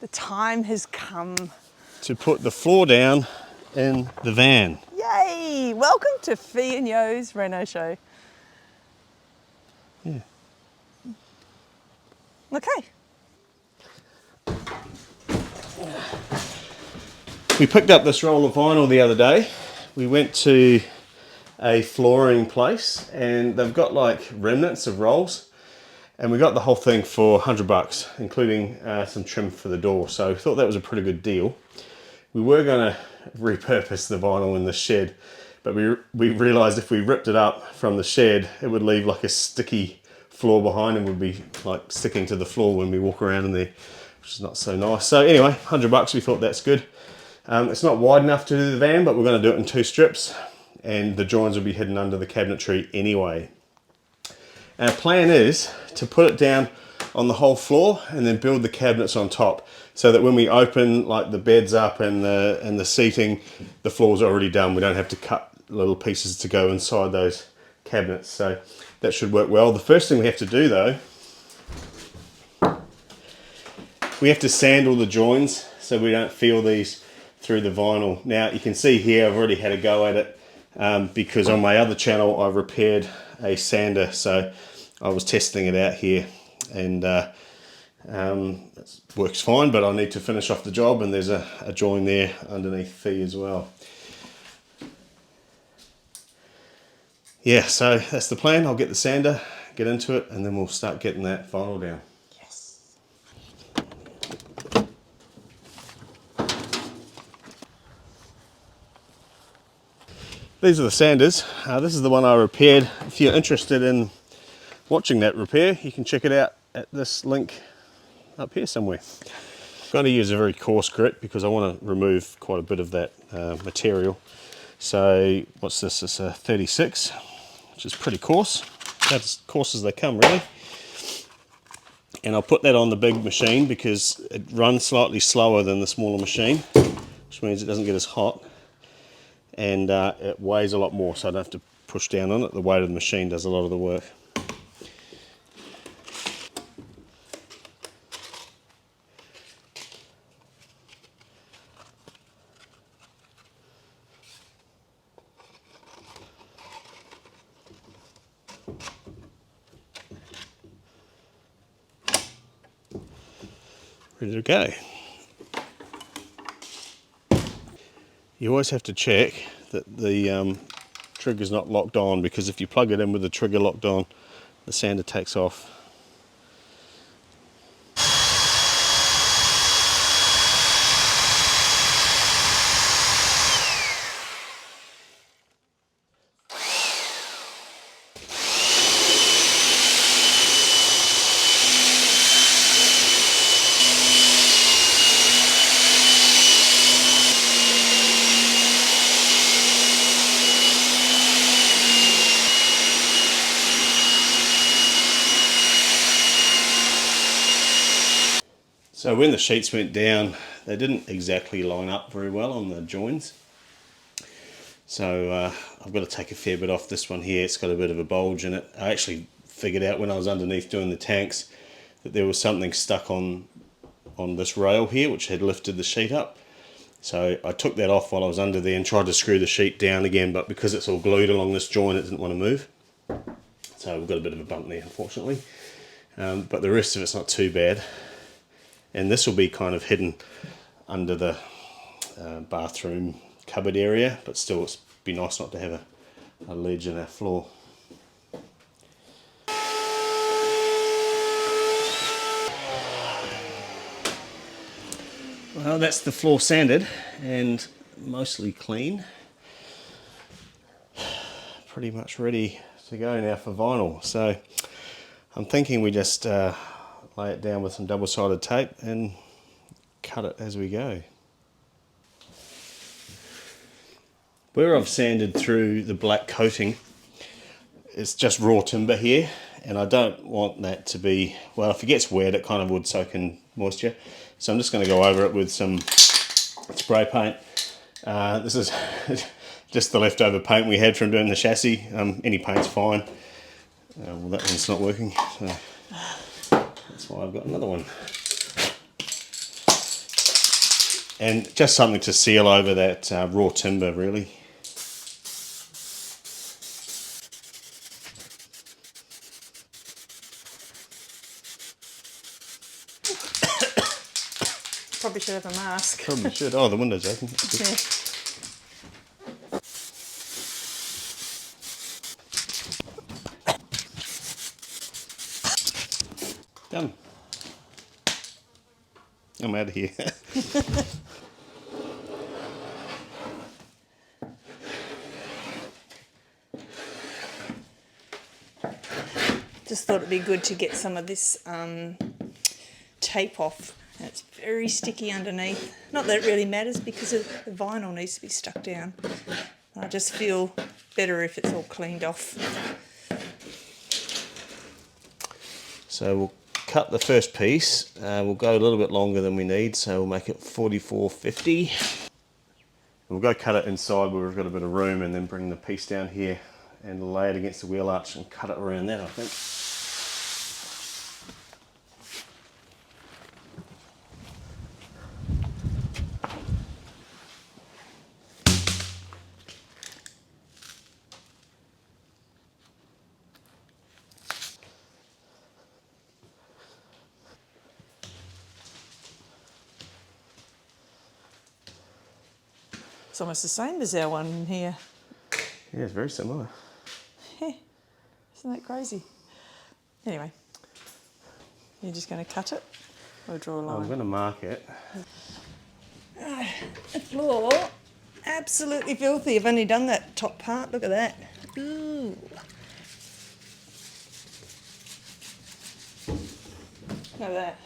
The time has come. To put the floor down in the van. Yay! Welcome to Fee and Yo's Reno Show. Yeah. Okay. We picked up this roll of vinyl the other day. We went to a flooring place and they've got like remnants of rolls, and we got the whole thing for $100, including some trim for the door. So we thought that was a pretty good deal. We were going to repurpose the vinyl in the shed, but we realized if we ripped it up from the shed, it would leave like a sticky floor behind and would be like sticking to the floor when we walk around in there, which is not so nice. So anyway, $100, we thought that's good. It's not wide enough to do the van, but we're going to do it in 2 strips, and the joins will be hidden under the cabinetry anyway. Our plan is to put it down on the whole floor and then build the cabinets on top, so that when we open like the beds up and the seating, the floor's already done. We don't have to cut little pieces to go inside those cabinets. So that should work well. The first thing we have to do though, we have to sand all the joins so we don't feel these through the vinyl. Now you can see here I've already had a go at it because on my other channel I repaired a sander, so I was testing it out here, and it works fine, but I need to finish off the job, and there's a join there underneath Fee as well. Yeah, so that's the plan. I'll get the sander, get into it, and then we'll start getting that vinyl down. Yes. These are the sanders. This is the one I repaired. If you're interested in watching that repair, you can check it out at this link up here somewhere. I'm going to use a very coarse grit because I want to remove quite a bit of that material. So what's this? It's a 36, which is pretty coarse. That's as coarse as they come, really. And I'll put that on the big machine because it runs slightly slower than the smaller machine, which means it doesn't get as hot. And it weighs a lot more, so I don't have to push down on it. The weight of the machine does a lot of the work. Ready to go. You always have to check that the trigger's not locked on, because if you plug it in with the trigger locked on, the sander takes off. So when the sheets went down, they didn't exactly line up very well on the joins. So I've got to take a fair bit off this one here. It's got a bit of a bulge in it. I actually figured out when I was underneath doing the tanks that there was something stuck on this rail here which had lifted the sheet up. So I took that off while I was under there and tried to screw the sheet down again, but because it's all glued along this joint, it didn't want to move. So we've got a bit of a bump there, unfortunately. But the rest of it's not too bad. And this will be kind of hidden under the bathroom cupboard area, but still it'd be nice not to have a ledge in our floor. Well, that's the floor sanded and mostly clean. Pretty much ready to go now for vinyl. So I'm thinking we just lay it down with some double-sided tape and cut it as we go. Where I've sanded through the black coating, it's just raw timber here, and I don't want that to be, well, if it gets wet it kind of would soak in moisture. So I'm just going to go over it with some spray paint. This is just the leftover paint we had from doing the chassis. Any paint's fine. Well, that one's not working, so that's why I've got another one. And just something to seal over that raw timber, really. Probably should have a mask. Probably should. Oh, the window's open. Yeah. Done. I'm out of here. Just thought it'd be good to get some of this tape off. And it's very sticky underneath. Not that it really matters because the vinyl needs to be stuck down. I just feel better if it's all cleaned off. So we'll cut the first piece. We'll go a little bit longer than we need, so we'll make it 44.50. We'll go cut it inside where we've got a bit of room, and then bring the piece down here and lay it against the wheel arch and cut it around that, I think. It's almost the same as our one in here. Yeah, it's very similar. Yeah, isn't that crazy? Anyway, you're just going to cut it or draw a line? I'm going to mark it. The floor, absolutely filthy. I've only done that top part. Look at that. Ooh. Look at that.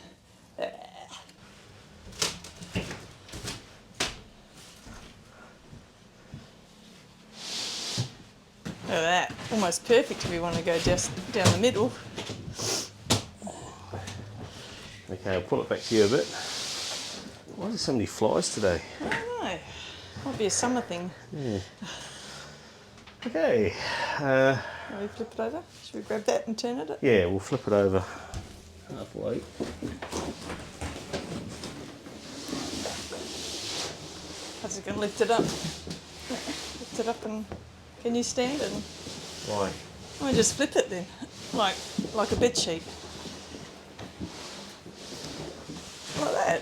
Look at that. Almost perfect if you want to go just down the middle. Okay, I'll pull it back to you a bit. Why are there so many flies today? I don't know. Might be a summer thing. Yeah. Okay. Can we flip it over? Should we grab that and turn it? Yeah, we'll flip it over halfway. I was going to lift it up. Lift it up and can you stand it? Why? I just flip it then, like a bed sheet. Like that.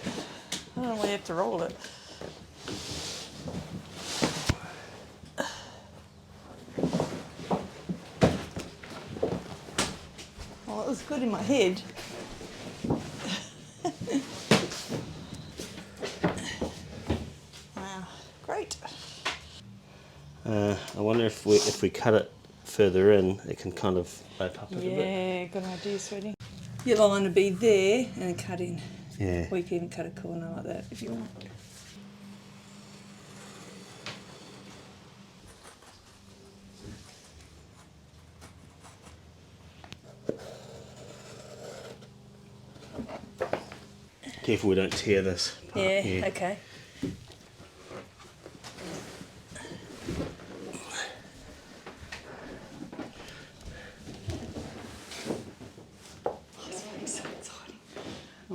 I don't know why you have to roll it. Well, it was good in my head. Wow, great. I wonder if we cut it further in, it can kind of open up a bit. Yeah, good idea, sweetie. Your line would be there and then cut in. Yeah. Or you can even cut a corner like that if you want. Careful we don't tear this part. Yeah, okay.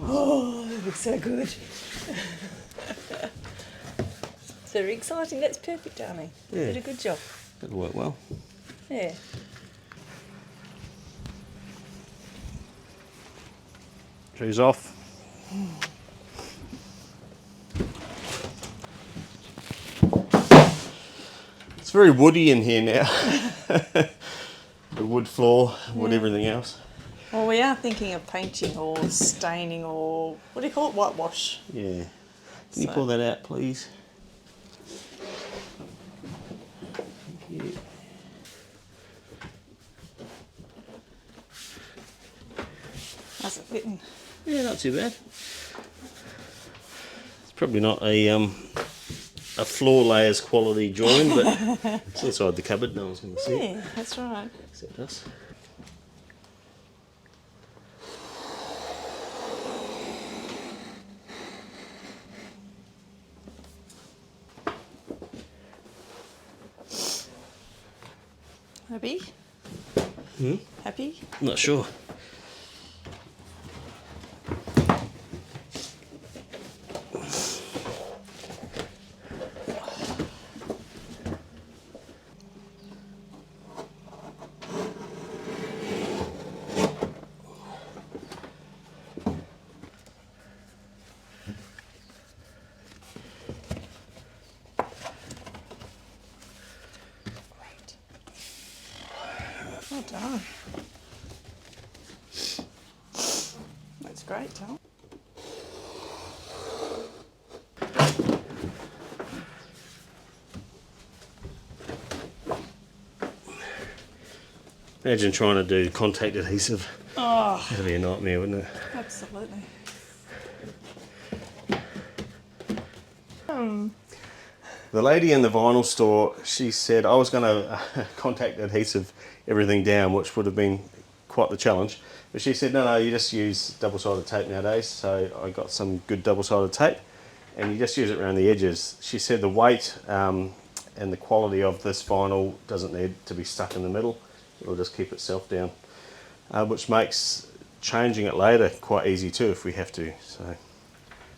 Oh, that looks so good. It's very exciting. That's perfect, darling. You did a good job. That'll work well. Yeah. Trees off. It's very woody in here now. The wood floor, wood everything else. Well, we are thinking of painting or staining or, what do you call it, whitewash. Yeah. Can you pull that out, please? Thank you. How's it fitting? Yeah, not too bad. It's probably not a floor layers quality join, but it's inside the cupboard, no one's going to see it. Yeah, that's right. Except us. Happy? Happy? Not sure. great, Tom. Imagine trying to do contact adhesive. Oh, That'd be a nightmare, wouldn't it? absolutely. The lady in the vinyl store, she said I was going to contact adhesive everything down, which would have been quite the challenge. But she said, no, you just use double-sided tape nowadays. So I got some good double-sided tape, and you just use it around the edges. She said the weight and the quality of this vinyl doesn't need to be stuck in the middle. It'll just keep itself down, which makes changing it later quite easy too if we have to. So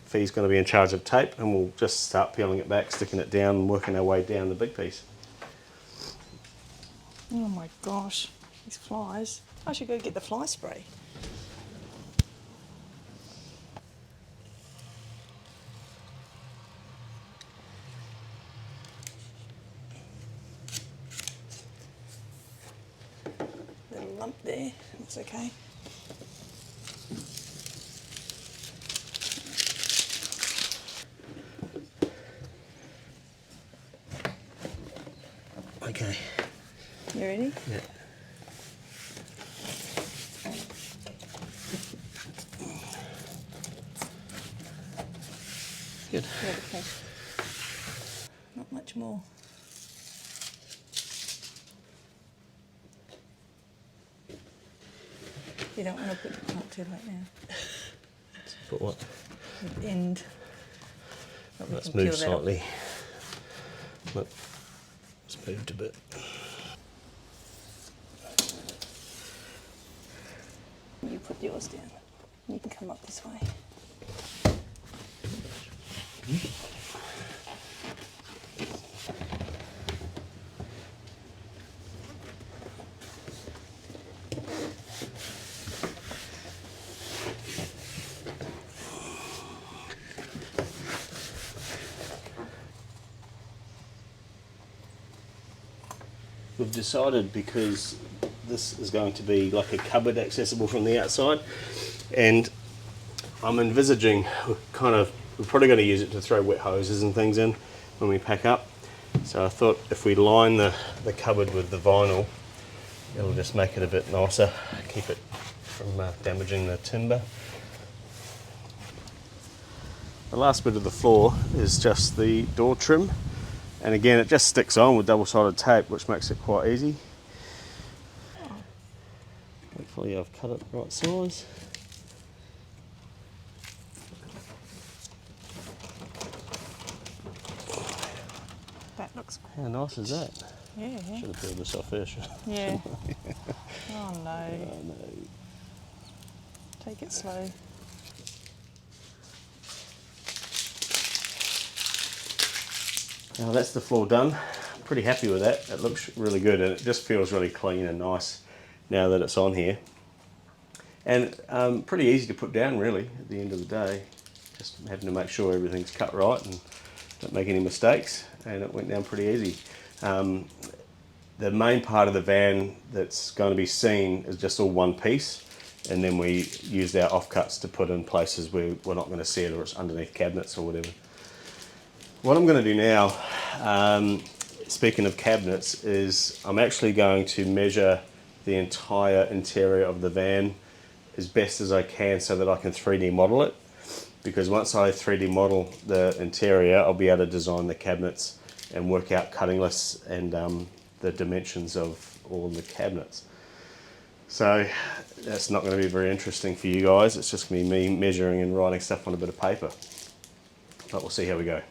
Fee's going to be in charge of tape, and we'll just start peeling it back, sticking it down, and working our way down the big piece. Oh my gosh, these flies. I should go get the fly spray. Little lump there, that's okay. Okay. You ready? Yeah. Good. Beautiful. Not much more. You don't want to put not too late now. Put what? The end. But we Let's can peel move that off. slightly. Look, it's moved a bit. You put yours down. You can come up this way. We've decided, because this is going to be like a cupboard accessible from the outside, and I'm envisaging we're probably going to use it to throw wet hoses and things in when we pack up. So I thought if we line the cupboard with the vinyl, it'll just make it a bit nicer, keep it from damaging the timber. The last bit of the floor is just the door trim, and again it just sticks on with double-sided tape, which makes it quite easy. Hopefully I've cut it the right size. That looks How nice is that? yeah. Should have peeled this off first. Yeah. Oh no. Oh no. Take it slow. Now that's the floor done. I'm pretty happy with that. It looks really good, and it just feels really clean and nice now that it's on here. And pretty easy to put down really at the end of the day. Just having to make sure everything's cut right and don't make any mistakes, and it went down pretty easy. The main part of the van that's going to be seen is just all one piece, and then we used our offcuts to put in places where we're not going to see it, or it's underneath cabinets or whatever. What I'm going to do now, speaking of cabinets, is I'm actually going to measure the entire interior of the van as best as I can so that I can 3D model it, because once I 3D model the interior, I'll be able to design the cabinets and work out cutting lists and the dimensions of all the cabinets. So that's not going to be very interesting for you guys. It's just going to be me measuring and writing stuff on a bit of paper, but we'll see how we go.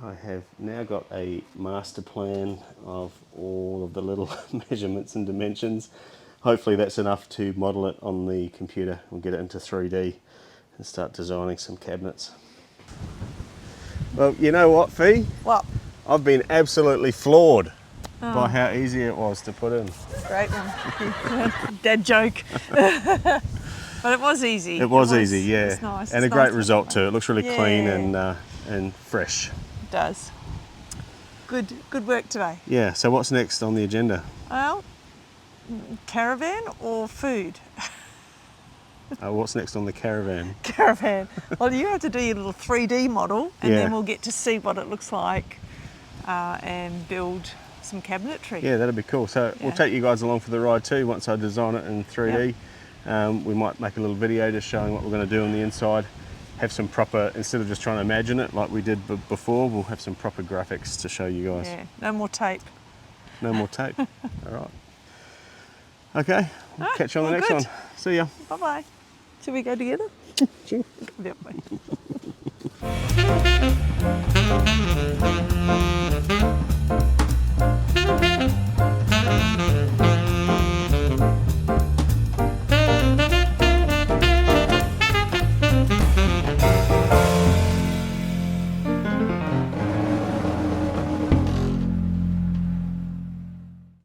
I have now got a master plan of all of the little measurements and dimensions. Hopefully that's enough to model it on the computer and get it into 3D and start designing some cabinets. Well, you know what, Fee? What? I've been absolutely floored by how easy it was to put in. Great one. Dead joke. But it was easy. It was easy, yeah. It's nice. And It's a great nice to result too. It looks really clean Yeah. and fresh. It does. Good work today. Yeah, so what's next on the agenda? Well, caravan or food? What's next on the caravan? Caravan. Well, you have to do your little 3D model, and Yeah. then we'll get to see what it looks like and build some cabinetry. Yeah, that'd be cool. So we'll Yeah. take you guys along for the ride too once I design it in 3D. We might make a little video just showing what we're going to do on the inside. Have some proper, instead of just trying to imagine it like we did before, we'll have some proper graphics to show you guys. Yeah, no more tape. No more tape. All right. Okay, we'll catch you on the well, next good. one. See ya. Bye-bye. Should we go together? Sure. Yeah, bye.